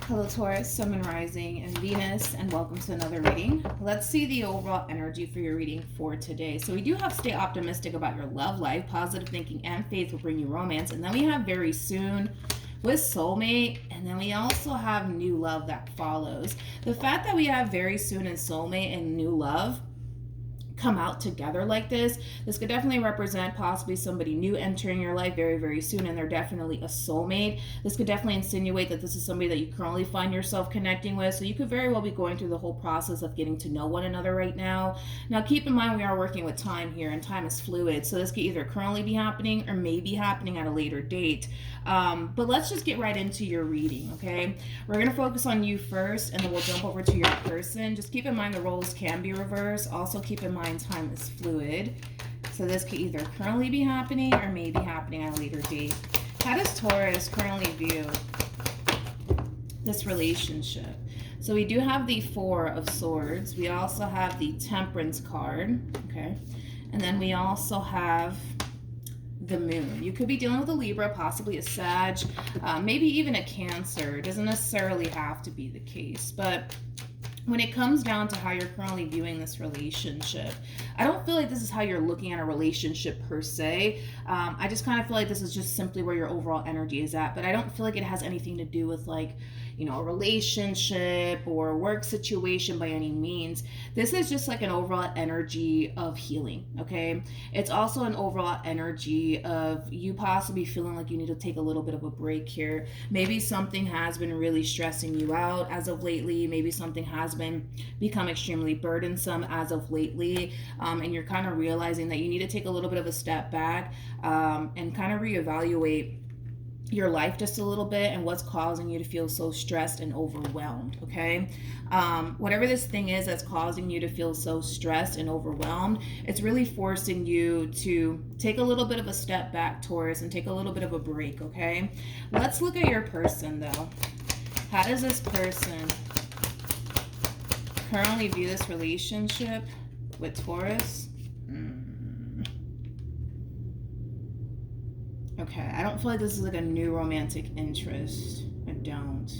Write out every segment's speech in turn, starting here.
Hello Taurus, Sun, Moon, Rising, and Venus, and welcome to another reading. Let's see the overall energy for your reading for today. So we do have stay optimistic about your love life, positive thinking and faith will bring you romance, and then we have very soon with soulmate, and then we also have new love that follows. The fact that we have very soon and soulmate and new love come out together like this could definitely represent possibly somebody new entering your life very, very soon, and they're definitely a soulmate. This could definitely insinuate that this is somebody that you currently find yourself connecting with, so you could very well be going through the whole process of getting to know one another right now. Now keep in mind we are working with time here, and time is fluid, so this could either currently be happening or may be happening at a later date. But let's just get right into your reading, okay? We're going to focus on you first, and then we'll jump over to your person. Just keep in mind the roles can be reversed. Also keep in mind time is fluid. So this could either currently be happening or may be happening at a later date. How does Taurus currently view this relationship? So we do have the Four of Swords. We also have the Temperance card, okay? And then we also have the Moon. You could be dealing with a Libra, possibly a Sag, maybe even a Cancer. It doesn't necessarily have to be the case, but when it comes down to how you're currently viewing this relationship, I don't feel like this is how you're looking at a relationship per se. I just kind of feel like this is just simply where your overall energy is at, but I don't feel like it has anything to do with like, you know, a relationship or a work situation by any means. This is just like an overall energy of healing, okay? It's also an overall energy of you possibly feeling like you need to take a little bit of a break here. Maybe something has been really stressing you out as of lately. Maybe something has become extremely burdensome as of lately, and you're kind of realizing that you need to take a little bit of a step back and kind of reevaluate your life just a little bit and what's causing you to feel so stressed and overwhelmed, okay? Whatever this thing is that's causing you to feel so stressed and overwhelmed, it's really forcing you to take a little bit of a step back, Taurus, and take a little bit of a break, okay? Let's look at your person, though. How does this person currently view this relationship with Taurus? Okay, I don't feel like this is like a new romantic interest. I don't.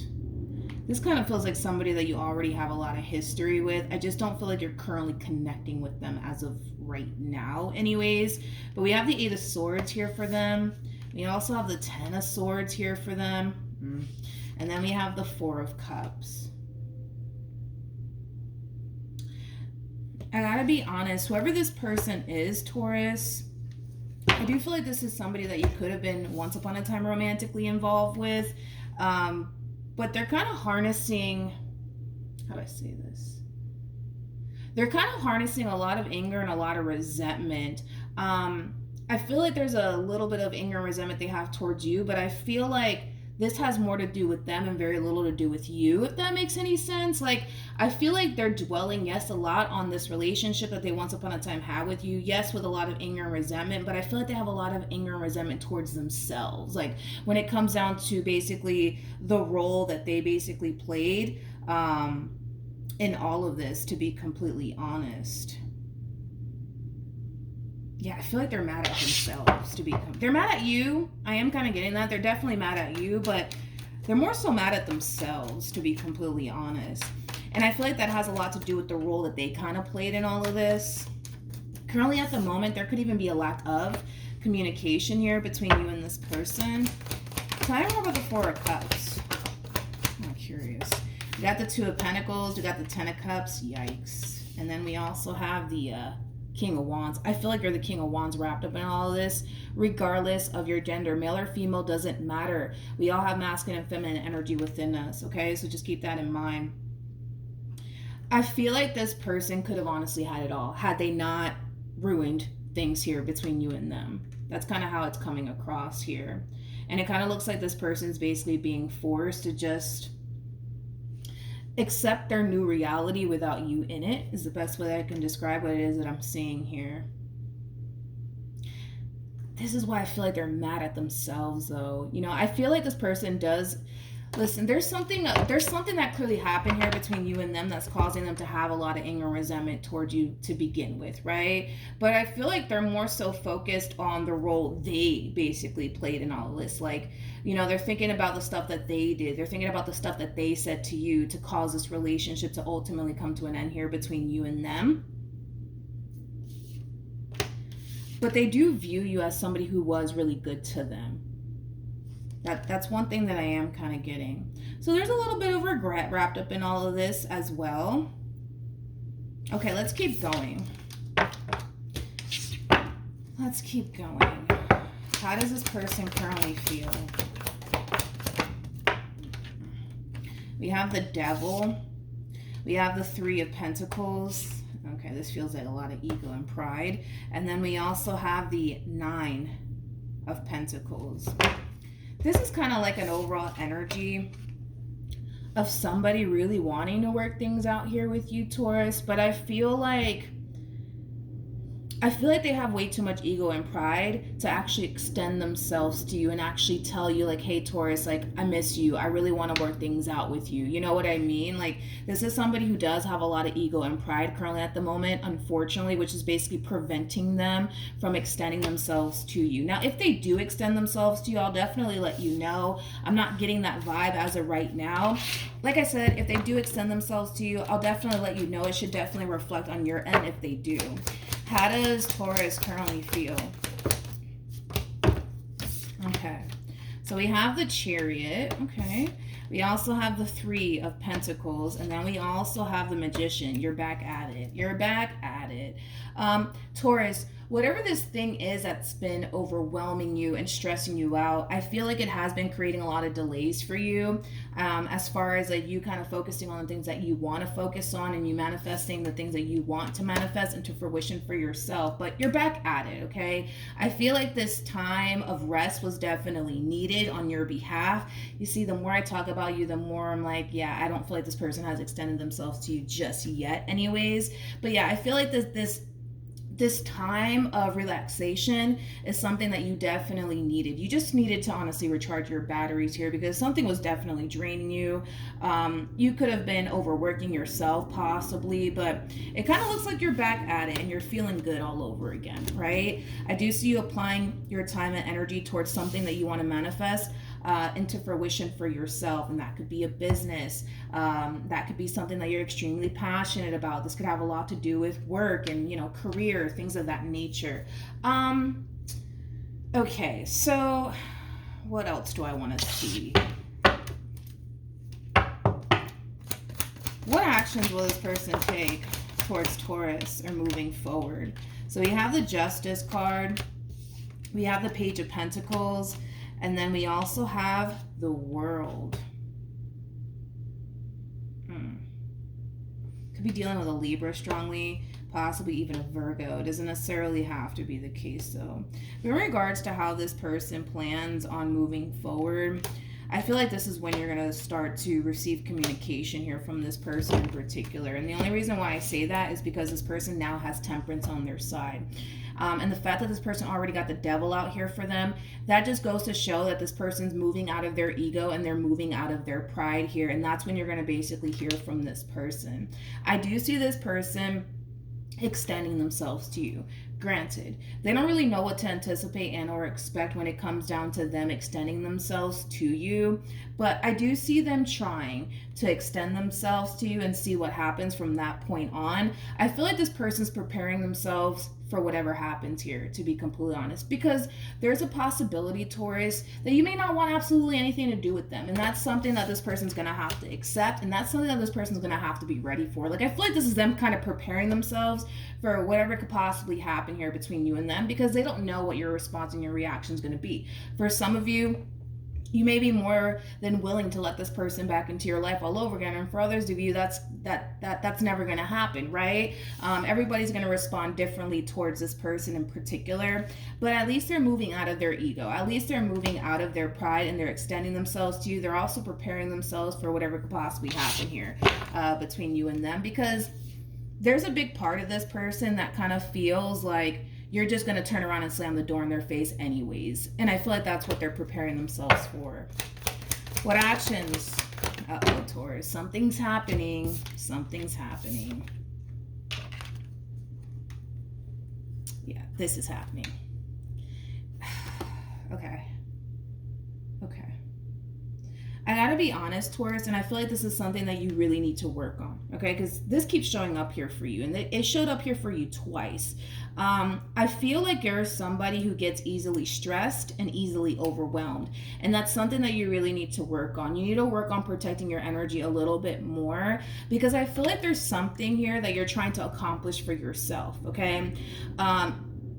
This kind of feels like somebody that you already have a lot of history with. I just don't feel like you're currently connecting with them as of right now anyways. But we have the Eight of Swords here for them. We also have the Ten of Swords here for them. And then we have the Four of Cups. I gotta be honest, whoever this person is, Taurus, I do feel like this is somebody that you could have been once upon a time romantically involved with, but they're kind of harnessing, how do I say this? They're kind of harnessing a lot of anger and a lot of resentment. I feel like there's a little bit of anger and resentment they have towards you, but I feel like this has more to do with them and very little to do with you, if that makes any sense. Like, I feel like they're dwelling, yes, a lot on this relationship that they once upon a time had with you. Yes, with a lot of anger and resentment, but I feel like they have a lot of anger and resentment towards themselves. Like, when it comes down to basically the role that they basically played in all of this, to be completely honest. Yeah, I feel like they're mad at themselves, they're mad at you. I am kind of getting that. They're definitely mad at you, but they're more so mad at themselves, to be completely honest. And I feel like that has a lot to do with the role that they kind of played in all of this. Currently at the moment, there could even be a lack of communication here between you and this person. Tell me more about the Four of Cups. I'm curious. We got the Two of Pentacles, we got the Ten of Cups, yikes. And then we also have the King of Wands. I feel like you're the King of Wands wrapped up in all of this, regardless of your gender. Male or female doesn't matter. We all have masculine and feminine energy within us, okay? So just keep that in mind. I feel like this person could have honestly had it all had they not ruined things here between you and them. That's kind of how it's coming across here. And it kind of looks like this person's basically being forced to just accept their new reality without you in it, is the best way that I can describe what it is that I'm seeing here. This is why I feel like they're mad at themselves, though. You know, I feel like this person does Listen, there's something that clearly happened here between you and them that's causing them to have a lot of anger and resentment towards you to begin with, right? But I feel like they're more so focused on the role they basically played in all of this. Like, you know, they're thinking about the stuff that they did. They're thinking about the stuff that they said to you to cause this relationship to ultimately come to an end here between you and them. But they do view you as somebody who was really good to them. That's one thing that I am kind of getting. So there's a little bit of regret wrapped up in all of this as well. Okay, let's keep going. Let's keep going. How does this person currently feel? We have the Devil. We have the Three of Pentacles. Okay, this feels like a lot of ego and pride. And then we also have the Nine of Pentacles. This is kind of like an overall energy of somebody really wanting to work things out here with you, Taurus. But I feel like they have way too much ego and pride to actually extend themselves to you and actually tell you, like, hey, Taurus, like, I miss you. I really want to work things out with you. You know what I mean? Like, this is somebody who does have a lot of ego and pride currently at the moment, unfortunately, which is basically preventing them from extending themselves to you. Now, if they do extend themselves to you, I'll definitely let you know. I'm not getting that vibe as of right now. Like I said, if they do extend themselves to you, I'll definitely let you know. It should definitely reflect on your end if they do. How does Taurus currently feel? Okay, so we have the Chariot, okay. We also have the Three of Pentacles, and then we also have the Magician. You're back at it. You're back at it. Taurus, whatever this thing is that's been overwhelming you and stressing you out, I feel like it has been creating a lot of delays for you, as far as like you kind of focusing on the things that you want to focus on and you manifesting the things that you want to manifest into fruition for yourself. But you're back at it, okay? I feel like this time of rest was definitely needed on your behalf. You see, the more I talk about you, the more I'm like, yeah, I don't feel like this person has extended themselves to you just yet anyways. But yeah, I feel like this time of relaxation is something that you definitely needed. You just needed to honestly recharge your batteries here because something was definitely draining you. You could have been overworking yourself possibly, but it kind of looks like you're back at it and you're feeling good all over again, right? I do see you applying your time and energy towards something that you want to manifest into fruition for yourself, and that could be a business, that could be something that you're extremely passionate about. This could have a lot to do with work and, you know, career, things of that nature. Okay, so what else do I want to see? What actions will this person take towards Taurus or moving forward? So we have the Justice card, we have the Page of Pentacles, and then we also have the World. Could be dealing with a Libra strongly, possibly even a Virgo. It doesn't necessarily have to be the case though. But in regards to how this person plans on moving forward, I feel like this is when you're going to start to receive communication here from this person in particular. And the only reason why I say that is because this person now has Temperance on their side. And the fact that this person already got the Devil out here for them, that just goes to show that this person's moving out of their ego and they're moving out of their pride here. And that's when you're going to basically hear from this person. I do see this person extending themselves to you. Granted, they don't really know what to anticipate and or expect when it comes down to them extending themselves to you, but I do see them trying to extend themselves to you and see what happens from that point on. I feel like this person's preparing themselves for whatever happens here, to be completely honest, because there's a possibility, Taurus, that you may not want absolutely anything to do with them, and that's something that this person's gonna have to accept, and that's something that this person's gonna have to be ready for. Like, I feel like this is them kind of preparing themselves for whatever could possibly happen here between you and them, because they don't know what your response and your reaction is gonna be. For some of you, you may be more than willing to let this person back into your life all over again, and for others of you, that's never going to happen, right? Everybody's going to respond differently towards this person in particular, but at least they're moving out of their ego. At least they're moving out of their pride, and they're extending themselves to you. They're also preparing themselves for whatever could possibly happen here between you and them, because there's a big part of this person that kind of feels like you're just going to turn around and slam the door in their face anyways. And I feel like that's what they're preparing themselves for. What actions? Uh-oh, Taurus. Something's happening. Something's happening. Yeah, this is happening. Okay. Okay. I gotta be honest, Taurus, and I feel like this is something that you really need to work on, okay? Because this keeps showing up here for you, and it showed up here for you twice. I feel like you're somebody who gets easily stressed and easily overwhelmed, and that's something that you really need to work on. You need to work on protecting your energy a little bit more, because I feel like there's something here that you're trying to accomplish for yourself, okay?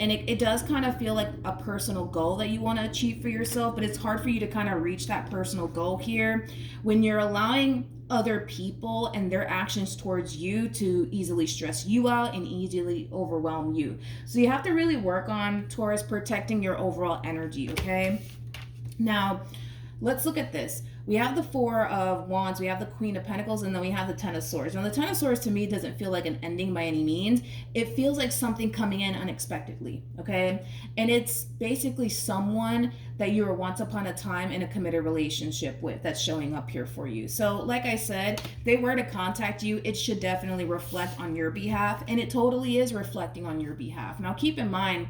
And it does kind of feel like a personal goal that you want to achieve for yourself, but it's hard for you to kind of reach that personal goal here when you're allowing other people and their actions towards you to easily stress you out and easily overwhelm you. So you have to really work on, Taurus, protecting your overall energy, okay? Now, let's look at this. We have the Four of Wands, we have the Queen of Pentacles, and then we have the Ten of Swords. Now, the Ten of Swords to me doesn't feel like an ending by any means. It feels like something coming in unexpectedly, okay? And it's basically someone that you were once upon a time in a committed relationship with that's showing up here for you. So, like I said, if they were to contact you, it should definitely reflect on your behalf, and it totally is reflecting on your behalf. Now, keep in mind,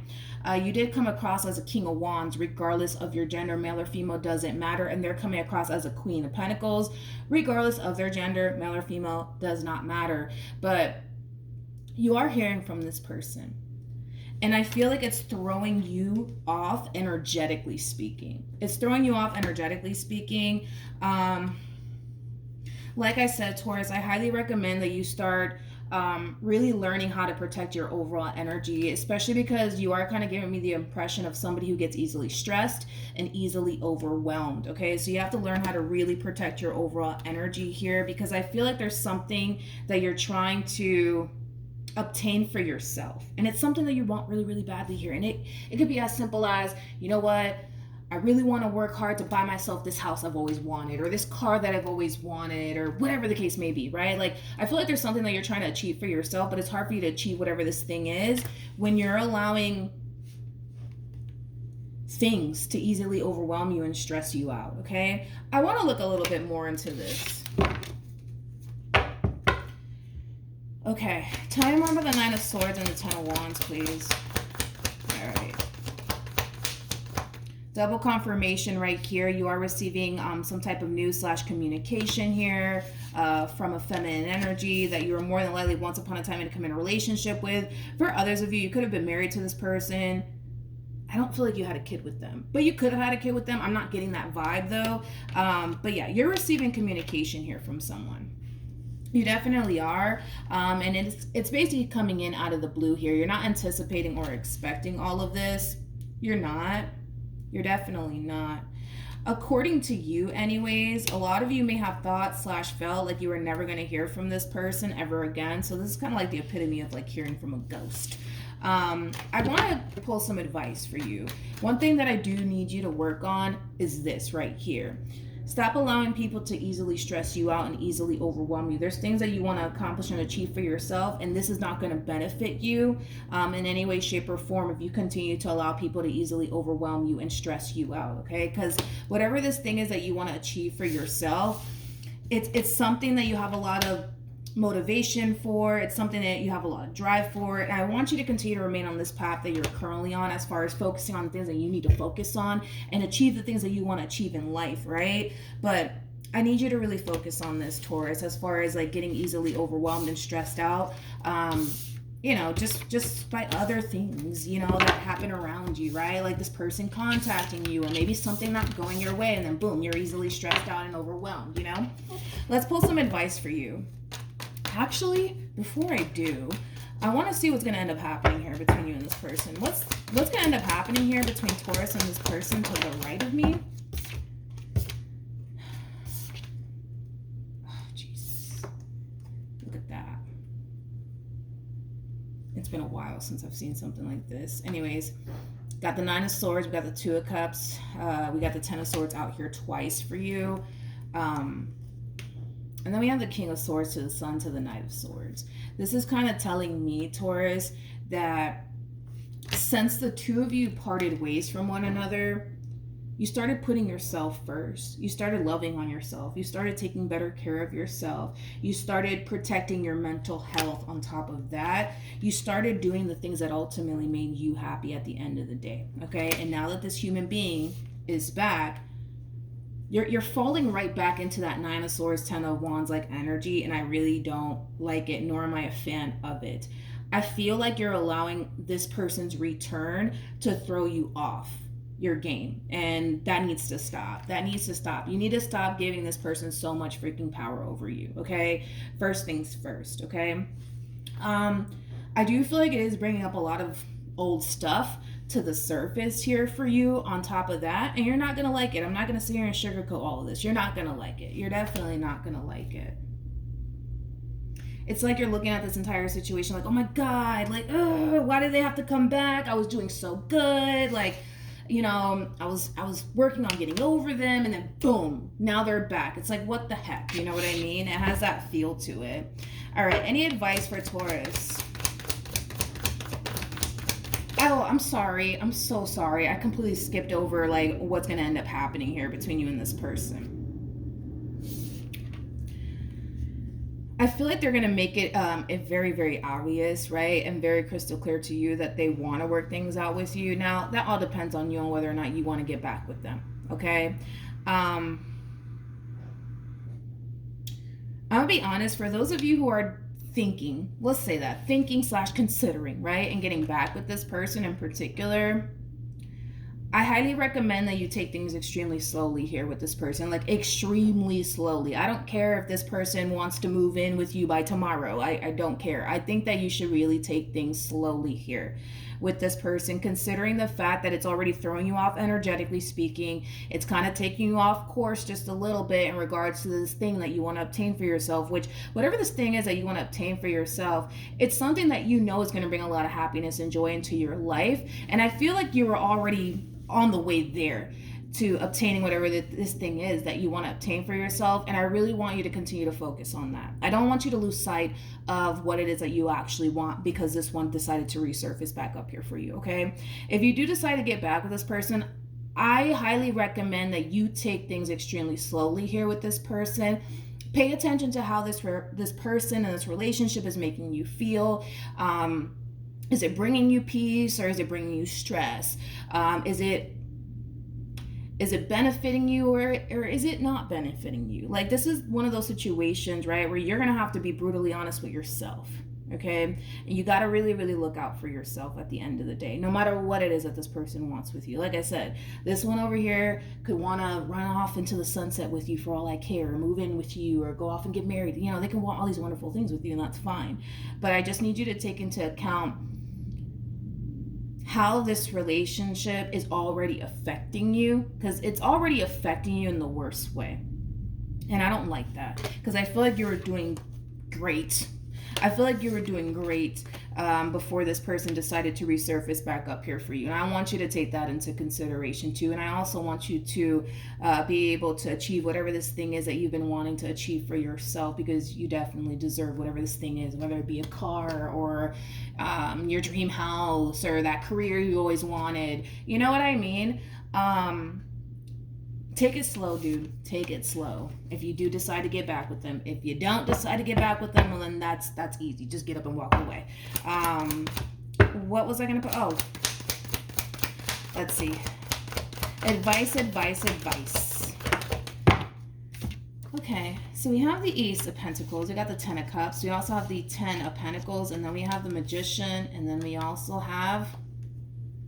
you did come across as a King of Wands, regardless of your gender, male or female, doesn't matter. And they're coming across as a Queen of Pentacles, regardless of their gender, male or female, does not matter. But you are hearing from this person. And I feel like it's throwing you off energetically speaking. It's throwing you off energetically speaking. Like I said, Taurus, I highly recommend that you start really learning how to protect your overall energy, especially because you are kind of giving me the impression of somebody who gets easily stressed and easily overwhelmed. Okay, so you have to learn how to really protect your overall energy here, because I feel like there's something that you're trying to obtain for yourself, and it's something that you want really, really badly here. And it could be as simple as, you know what, I really want to work hard to buy myself this house I've always wanted, or this car that I've always wanted, or whatever the case may be, right? Like, I feel like there's something that you're trying to achieve for yourself, but it's hard for you to achieve whatever this thing is when you're allowing things to easily overwhelm you and stress you out, okay? I want to look a little bit more into this. Okay, tell me more about the Nine of Swords and the Ten of Wands, please. All right. Double confirmation right here. You are receiving some type of news / communication here from a feminine energy that you were more than likely once upon a time in a committed relationship with. For others of you, you could have been married to this person. I don't feel like you had a kid with them, but you could have had a kid with them. I'm not getting that vibe though. But yeah, you're receiving communication here from someone. You definitely are, and it's basically coming in out of the blue here. You're not anticipating or expecting all of this. You're not. You're definitely not. According to you anyways, a lot of you may have thought / felt like you were never going to hear from this person ever again. So this is kind of like the epitome of like hearing from a ghost. I want to pull some advice for you. One thing that I do need you to work on is this right here. Stop allowing people to easily stress you out and easily overwhelm you. There's things that you want to accomplish and achieve for yourself, and this is not going to benefit you in any way, shape, or form if you continue to allow people to easily overwhelm you and stress you out, okay? Because whatever this thing is that you want to achieve for yourself, it's something that you have a lot of motivation for. It's something that you have a lot of drive for, and I want you to continue to remain on this path that you're currently on, as far as focusing on the things that you need to focus on and achieve the things that you want to achieve in life, right? But I need you to really focus on this, Taurus, as far as like getting easily overwhelmed and stressed out, you know, just by other things, you know, that happen around you, right? Like this person contacting you, or maybe something not going your way, and then boom, you're easily stressed out and overwhelmed, you know? Let's pull some advice for you. Actually, before I do, I want to see what's going to end up happening here between you and this person. What's going to end up happening here between Taurus and this person to the right of me? Oh, Jesus. Look at that. It's been a while since I've seen something like this. Anyways, got the Nine of Swords, we got the Two of Cups, we got the Ten of Swords out here twice for you. And then we have the King of Swords to the Sun to the Knight of Swords. This is kind of telling me, Taurus, that since the two of you parted ways from one another, You started putting yourself first. You started loving on yourself. You started taking better care of yourself. You started protecting your mental health on top of that. You started doing the things that ultimately made you happy at the end of the day. Okay? And now that this human being is back, you're falling right back into that Nine of Swords, Ten of Wands like energy, and I really don't like it, nor am I a fan of it. I feel like you're allowing this person's return to throw you off your game, and that needs to stop. That needs to stop. You need to stop giving this person so much freaking power over you. Okay, first things first. Okay, I do feel like it is bringing up a lot of old stuff to the surface here for you on top of that, and you're not gonna like it. I'm not gonna sit here and sugarcoat all of this. You're not gonna like it. You're definitely not gonna like it. It's like you're looking at this entire situation like, oh my god, like, why did they have to come back? I was doing so good, like, you know, I was working on getting over them, and then boom, now they're back. It's like, what the heck? You know what I mean? It has that feel to it. All right, any advice for Taurus? Oh, I'm sorry. I'm so sorry. I completely skipped over like what's going to end up happening here between you and this person. I feel like they're going to make it very, very obvious, right? And very crystal clear to you that they want to work things out with you. Now, that all depends on you and whether or not you want to get back with them, okay? I'm going to be honest, for those of you who are thinking, let's say that, thinking / considering, right? And getting back with this person in particular, I highly recommend that you take things extremely slowly here with this person, like extremely slowly. I don't care if this person wants to move in with you by tomorrow. I don't care. I think that you should really take things slowly here with this person, considering the fact that it's already throwing you off energetically speaking. It's kind of taking you off course just a little bit in regards to this thing that you want to obtain for yourself, which whatever this thing is that you want to obtain for yourself, it's something that you know is going to bring a lot of happiness and joy into your life. And I feel like you were already on the way there to obtaining whatever this thing is that you want to obtain for yourself. And I really want you to continue to focus on that. I don't want you to lose sight of what it is that you actually want because this one decided to resurface back up here for you, okay? If you do decide to get back with this person, I highly recommend that you take things extremely slowly here with this person. Pay attention to how this person and this relationship is making you feel. Is it bringing you peace or is it bringing you stress? Is it benefiting you or is it not benefiting you? Like, this is one of those situations, right, where you're going to have to be brutally honest with yourself, okay? And you got to really, really look out for yourself at the end of the day, no matter what it is that this person wants with you. Like I said, this one over here could want to run off into the sunset with you for all I care, or move in with you, or go off and get married. You know, they can want all these wonderful things with you, and that's fine. But I just need you to take into account how this relationship is already affecting you, because it's already affecting you in the worst way. And I don't like that, because I feel like you were doing great. I feel like you were doing great before this person decided to resurface back up here for you. And I want you to take that into consideration too. And I also want you to be able to achieve whatever this thing is that you've been wanting to achieve for yourself, because you definitely deserve whatever this thing is, whether it be a car or your dream house or that career you always wanted. You know what I mean? Take it slow, dude. Take it slow. If you do decide to get back with them. If you don't decide to get back with them, well, then that's easy. Just get up and walk away. What was I going to put? Oh, let's see. Advice. Okay, so we have the Ace of Pentacles. We got the Ten of Cups. We also have the Ten of Pentacles. And then we have the Magician. And then we also have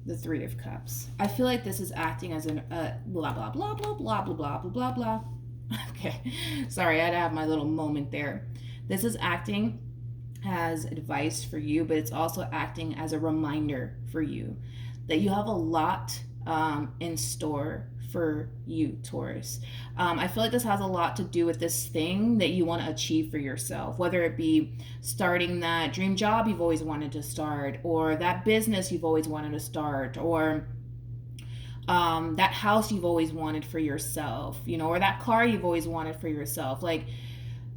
the Three of Cups. I feel like this is acting as an blah, blah, blah, blah, blah, blah, blah, blah, blah, blah. Okay, sorry, I had to have my little moment there. This is acting as advice for you, but it's also acting as a reminder for you that you have a lot in store for you, Taurus. I feel like this has a lot to do with this thing that you want to achieve for yourself, whether it be starting that dream job you've always wanted to start, or that business you've always wanted to start, or that house you've always wanted for yourself, you know, or that car you've always wanted for yourself. Like,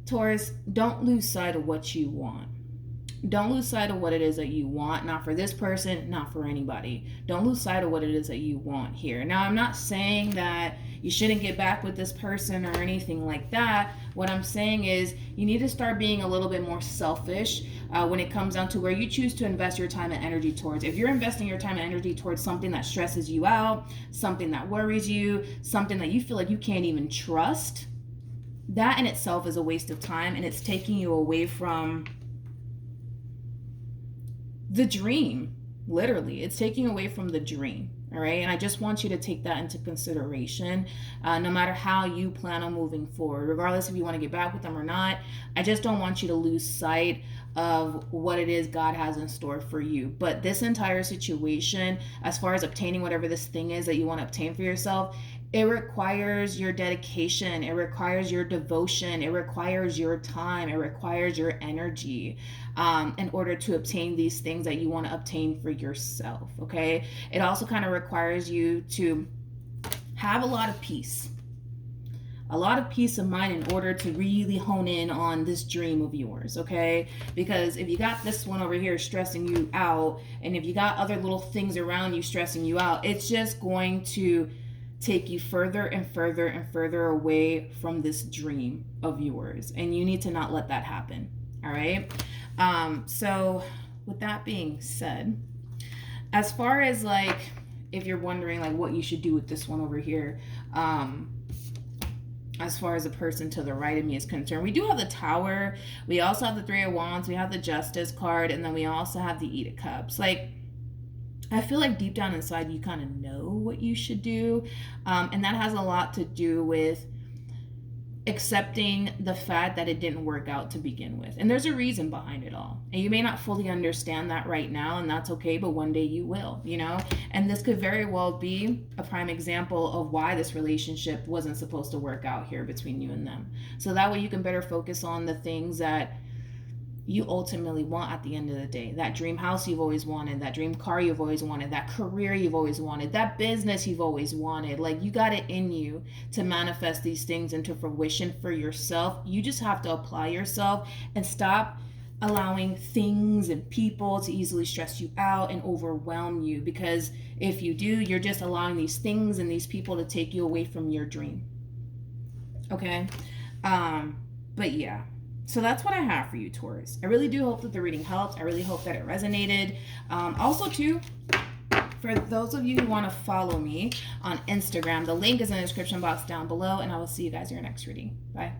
Taurus, don't lose sight of what you want. Don't lose sight of what it is that you want, not for this person, not for anybody. Don't lose sight of what it is that you want here. Now, I'm not saying that you shouldn't get back with this person or anything like that. What I'm saying is you need to start being a little bit more selfish when it comes down to where you choose to invest your time and energy towards. If you're investing your time and energy towards something that stresses you out, something that worries you, something that you feel like you can't even trust, that in itself is a waste of time, and it's taking you away from the dream. Literally, it's taking away from the dream. All right, and I just want you to take that into consideration, no matter how you plan on moving forward, regardless if you want to get back with them or not. I just don't want you to lose sight of what it is God has in store for you. But this entire situation, as far as obtaining whatever this thing is that you want to obtain for yourself, it requires your dedication, it requires your devotion, it requires your time, it requires your energy in order to obtain these things that you want to obtain for yourself, okay? It also kind of requires you to have a lot of peace of mind in order to really hone in on this dream of yours, okay? Because if you got this one over here stressing you out, and if you got other little things around you stressing you out, it's just going to take you further and further and further away from this dream of yours, and you need to not let that happen. All right. So with that being said, as far as like, if you're wondering like what you should do with this one over here, as far as the person to the right of me is concerned, we do have the Tower, we also have the Three of Wands, we have the Justice card, and then we also have the Eight of Cups. Like, I feel like deep down inside you kind of know what you should do, and that has a lot to do with accepting the fact that it didn't work out to begin with, and there's a reason behind it all, and you may not fully understand that right now, and that's okay, but one day you will, you know. And this could very well be a prime example of why this relationship wasn't supposed to work out here between you and them, so that way you can better focus on the things that you ultimately want at the end of the day. That dream house you've always wanted, that dream car you've always wanted, that career you've always wanted, that business you've always wanted. Like, you got it in you to manifest these things into fruition for yourself. You just have to apply yourself and stop allowing things and people to easily stress you out and overwhelm you, because if you do, you're just allowing these things and these people to take you away from your dream. Okay. But yeah, so that's what I have for you, Taurus. I really do hope that the reading helped. I really hope that it resonated. Also, too, for those of you who want to follow me on Instagram, the link is in the description box down below, and I will see you guys in your next reading. Bye.